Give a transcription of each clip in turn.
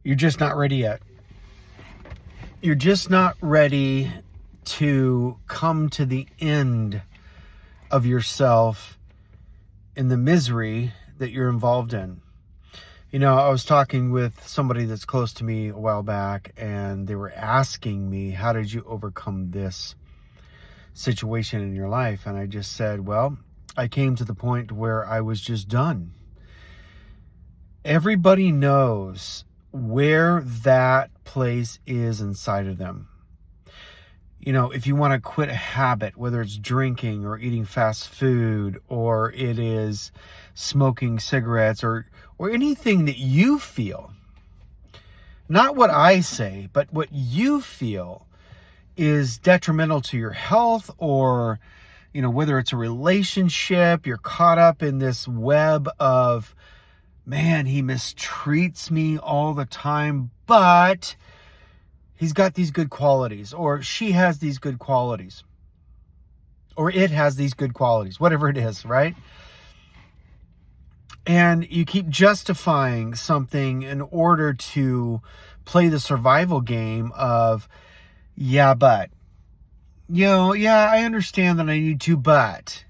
You're just not ready yet. You're just not ready to come to the end of yourself in the misery that you're involved in. You know, I was talking with somebody that's close to me a while back, and they were asking me, how did you overcome this situation in your life? And I just said, well, I came to the point where I was just done. Everybody knows where that place is inside of them. You know, if you want to quit a habit, whether it's drinking or eating fast food, or it is smoking cigarettes, or anything that you feel, not what I say, but what you feel is detrimental to your health, or, you know, whether it's a relationship, you're caught up in this web of, man, he mistreats me all the time, but he's got these good qualities, or she has these good qualities, or it has these good qualities, whatever it is, right? And you keep justifying something in order to play the survival game of, yeah, but, you know, yeah, I understand that I need to, but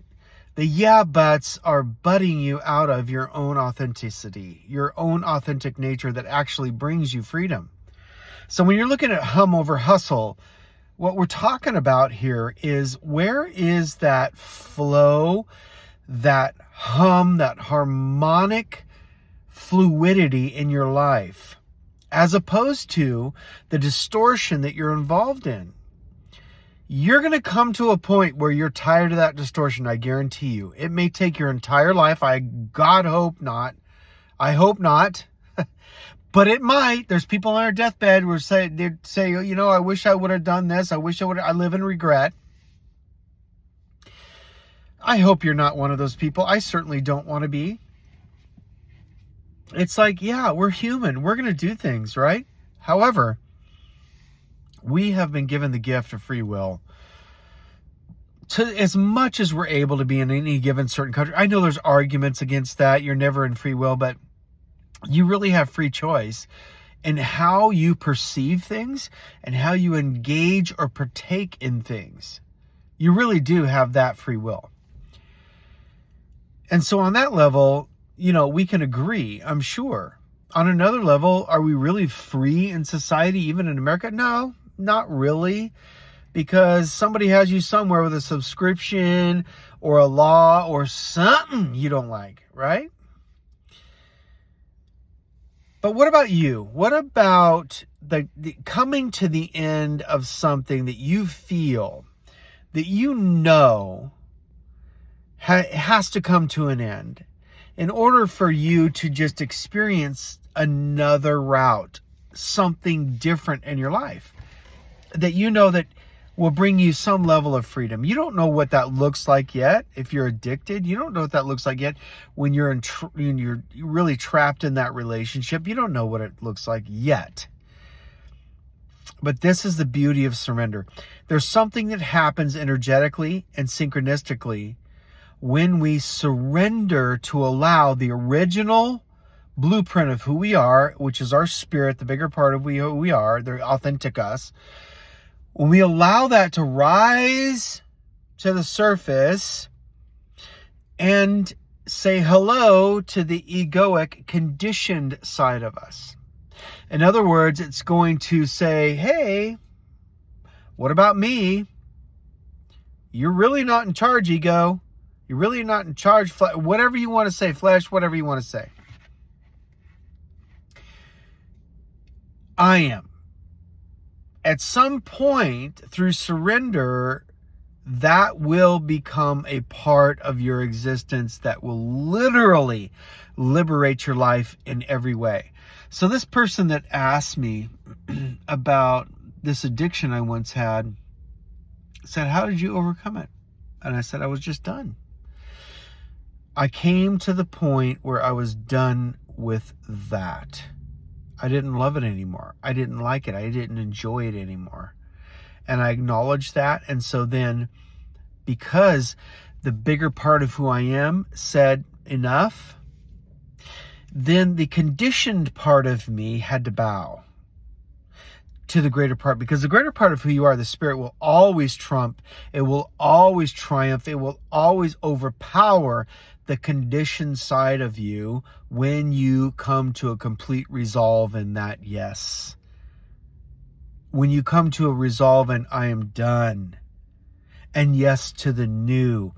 the yeah buts are butting you out of your own authenticity, your own authentic nature that actually brings you freedom. So when you're looking at hum over hustle, what we're talking about here is, where is that flow, that hum, that harmonic fluidity in your life, as opposed to the distortion that you're involved in? You're going to come to a point where you're tired of that distortion, I guarantee you. It may take your entire life. God hope not. I hope not. But it might. There's people on their deathbed who they'd say, you know, I wish I would have done this. I live in regret. I hope you're not one of those people. I certainly don't want to be. It's like, yeah, we're human. We're going to do things, right? However, we have been given the gift of free will to as much as we're able to be in any given certain country. I know there's arguments against that. You're never in free will, but you really have free choice in how you perceive things and how you engage or partake in things. You really do have that free will. And so on that level, you know, we can agree, I'm sure. On another level, are we really free in society, even in America? No, not really. Because somebody has you somewhere with a subscription or a law or something you don't like, right? But what about you? What about the coming to the end of something that you feel, that you know has to come to an end in order for you to just experience another route, something different in your life that you know that will bring you some level of freedom? You don't know what that looks like yet. If you're addicted, you don't know what that looks like yet. When you're you're really trapped in that relationship, you don't know what it looks like yet. But this is the beauty of surrender. There's something that happens energetically and synchronistically when we surrender to allow the original blueprint of who we are, which is our spirit, the bigger part of who we are, the authentic us. When we allow that to rise to the surface and say hello to the egoic, conditioned side of us. In other words, it's going to say, hey, what about me? You're really not in charge, ego. You're really not in charge, whatever you want to say, flesh, whatever you want to say. I am. At some point through surrender, that will become a part of your existence that will literally liberate your life in every way. So this person that asked me about this addiction I once had said, how did you overcome it? And I said, I was just done. I came to the point where I was done with that. I didn't love it anymore. I didn't like it. I didn't enjoy it anymore. And I acknowledged that. And so then, because the bigger part of who I am said enough, then the conditioned part of me had to bow to the greater part, because the greater part of who you are, the spirit, will always trump, it will always triumph, it will always overpower the conditioned side of you when you come to a complete resolve in that yes. When you come to a resolve and I am done, and yes to the new.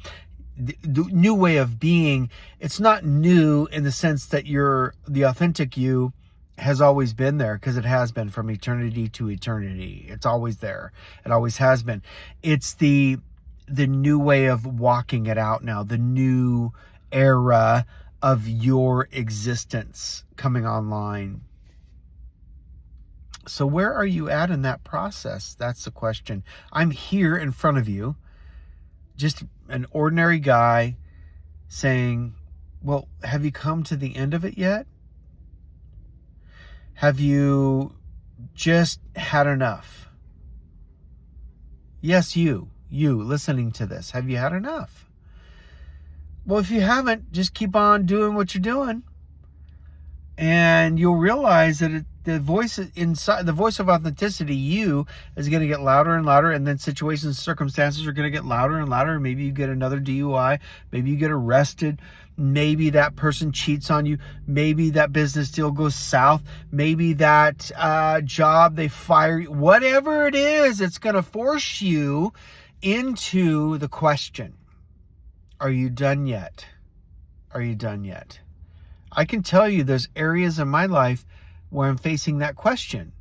The new way of being, it's not new in the sense that the authentic you has always been there, because it has been from eternity to eternity. It's always there. It always has been. It's the new way of walking it out now, the new era of your existence coming online. So where are you at in that process? That's the question. I'm here in front of you, just an ordinary guy saying, well, have you come to the end of it yet? Have you just had enough? Yes, you listening to this, have you had enough? Well, if you haven't, just keep on doing what you're doing, and you'll realize that the voice inside, the voice of authenticity, you, is going to get louder and louder, and then situations and circumstances are going to get louder and louder. Maybe you get another DUI, maybe you get arrested, maybe that person cheats on you, maybe that business deal goes south, maybe that job, they fire you. Whatever it is, it's going to force you into the question, are you done yet? Are you done yet? I can tell you there's areas in my life where I'm facing that question.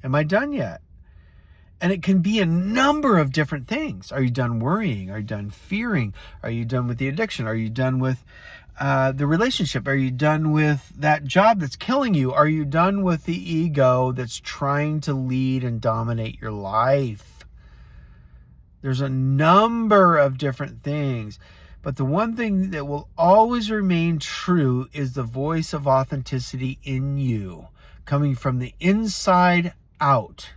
Am I done yet? And it can be a number of different things. Are you done worrying? Are you done fearing? Are you done with the addiction? Are you done with the relationship? Are you done with that job that's killing you? Are you done with the ego that's trying to lead and dominate your life? There's a number of different things. But the one thing that will always remain true is the voice of authenticity in you, coming from the inside out.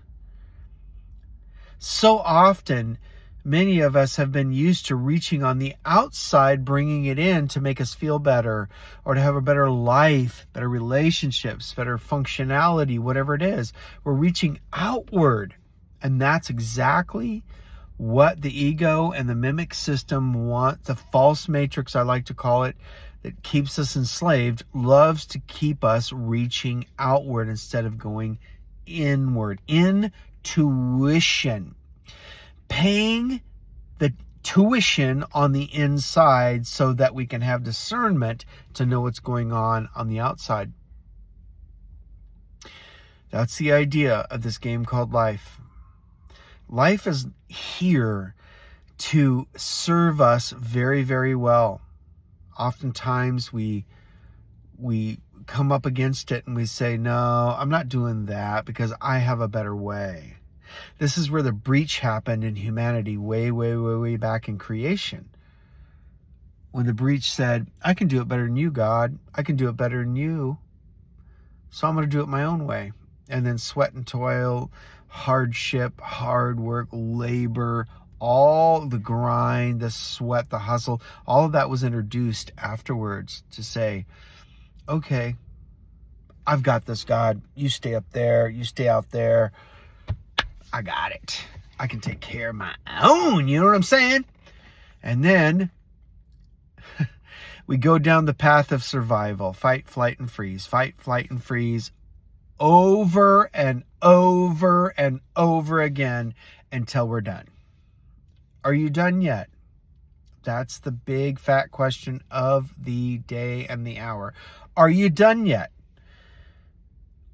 So often, many of us have been used to reaching on the outside, bringing it in to make us feel better, or to have a better life, better relationships, better functionality, whatever it is. We're reaching outward. And that's exactly what the ego and the mimic system want. The false matrix, I like to call it, that keeps us enslaved, loves to keep us reaching outward instead of going inward. Intuition. Paying the tuition on the inside so that we can have discernment to know what's going on the outside. That's the idea of this game called life. Life is here to serve us very, very well. Oftentimes we come up against it and we say, no, I'm not doing that because I have a better way. This is where the breach happened in humanity way, way, way, way back in creation. When the breach said, I can do it better than you, God. I can do it better than you. So I'm going to do it my own way. And then sweat and toil, hardship, hard work, labor, all the grind, the sweat, the hustle, all of that was introduced afterwards to say, okay, I've got this, God. You stay up there. You stay out there. I got it. I can take care of my own. You know what I'm saying? And then we go down the path of survival. Fight, flight, and freeze. Fight, flight, and freeze. Over and over and over again until we're done. Are you done yet? That's the big fat question of the day and the hour. Are you done yet?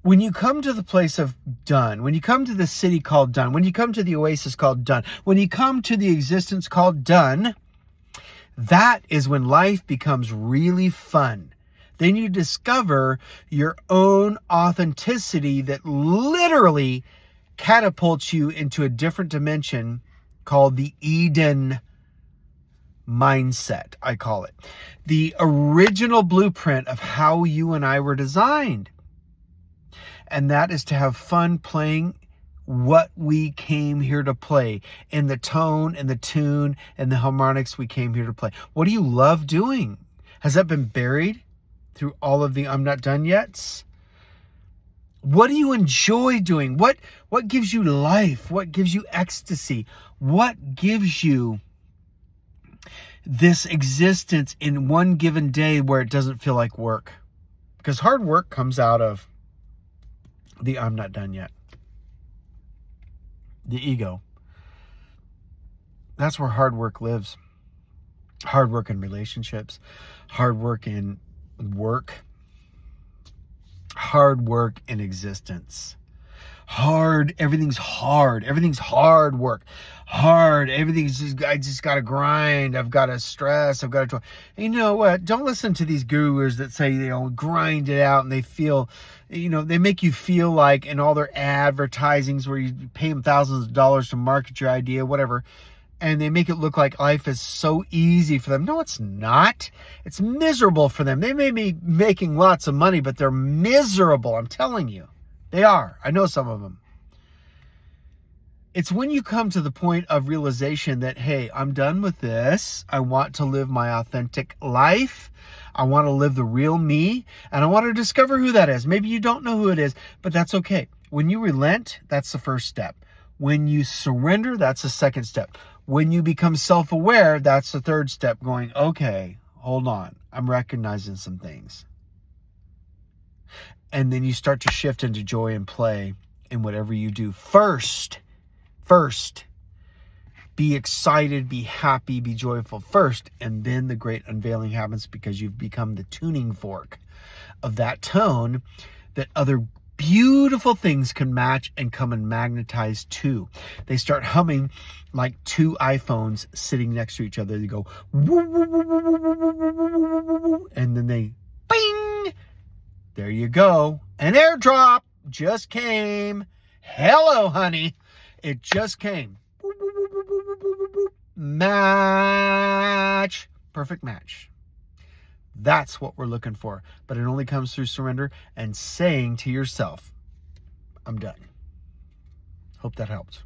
When you come to the place of done, when you come to the city called done, when you come to the oasis called done, when you come to the existence called done, that is when life becomes really fun. Then you discover your own authenticity that literally catapults you into a different dimension called the Eden mindset, I call it. The original blueprint of how you and I were designed. And that is to have fun playing what we came here to play, in the tone and the tune and the harmonics we came here to play. What do you love doing? Has that been buried? through all of the I'm not done yets? What do you enjoy doing? What gives you life? What gives you ecstasy? What gives you this existence in one given day where it doesn't feel like work? Because hard work comes out of the I'm not done yet. The ego. That's where hard work lives. Hard work in relationships. Hard work in work. Hard work in existence. Everything's hard. Everything's hard work. Everything's just, I just got to grind. I've got to stress. I've got to, you know what? Don't listen to these gurus that say, grind it out, and they feel, they make you feel like in all their advertisings where you pay them thousands of dollars to market your idea, whatever. And they make it look like life is so easy for them. No, it's not. It's miserable for them. They may be making lots of money, but they're miserable. I'm telling you. They are. I know some of them. It's when you come to the point of realization that, hey, I'm done with this. I want to live my authentic life. I want to live the real me. And I want to discover who that is. Maybe you don't know who it is, but that's okay. When you relent, that's the first step. When you surrender, that's the second step. When you become self-aware, that's the third step, going, okay, hold on. I'm recognizing some things. And then you start to shift into joy and play in whatever you do. First, be excited, be happy, be joyful first. And then the great unveiling happens, because you've become the tuning fork of that tone that other beautiful things can match and come and magnetize to. They start humming like two iPhones sitting next to each other. They go, woo, woo, woo, woo, woo, woo, woo, woo, woo, and then they, bing, there you go. An airdrop just came. Hello, honey. It just came. Match. Perfect match. That's what we're looking for. But it only comes through surrender and saying to yourself, I'm done. Hope that helped.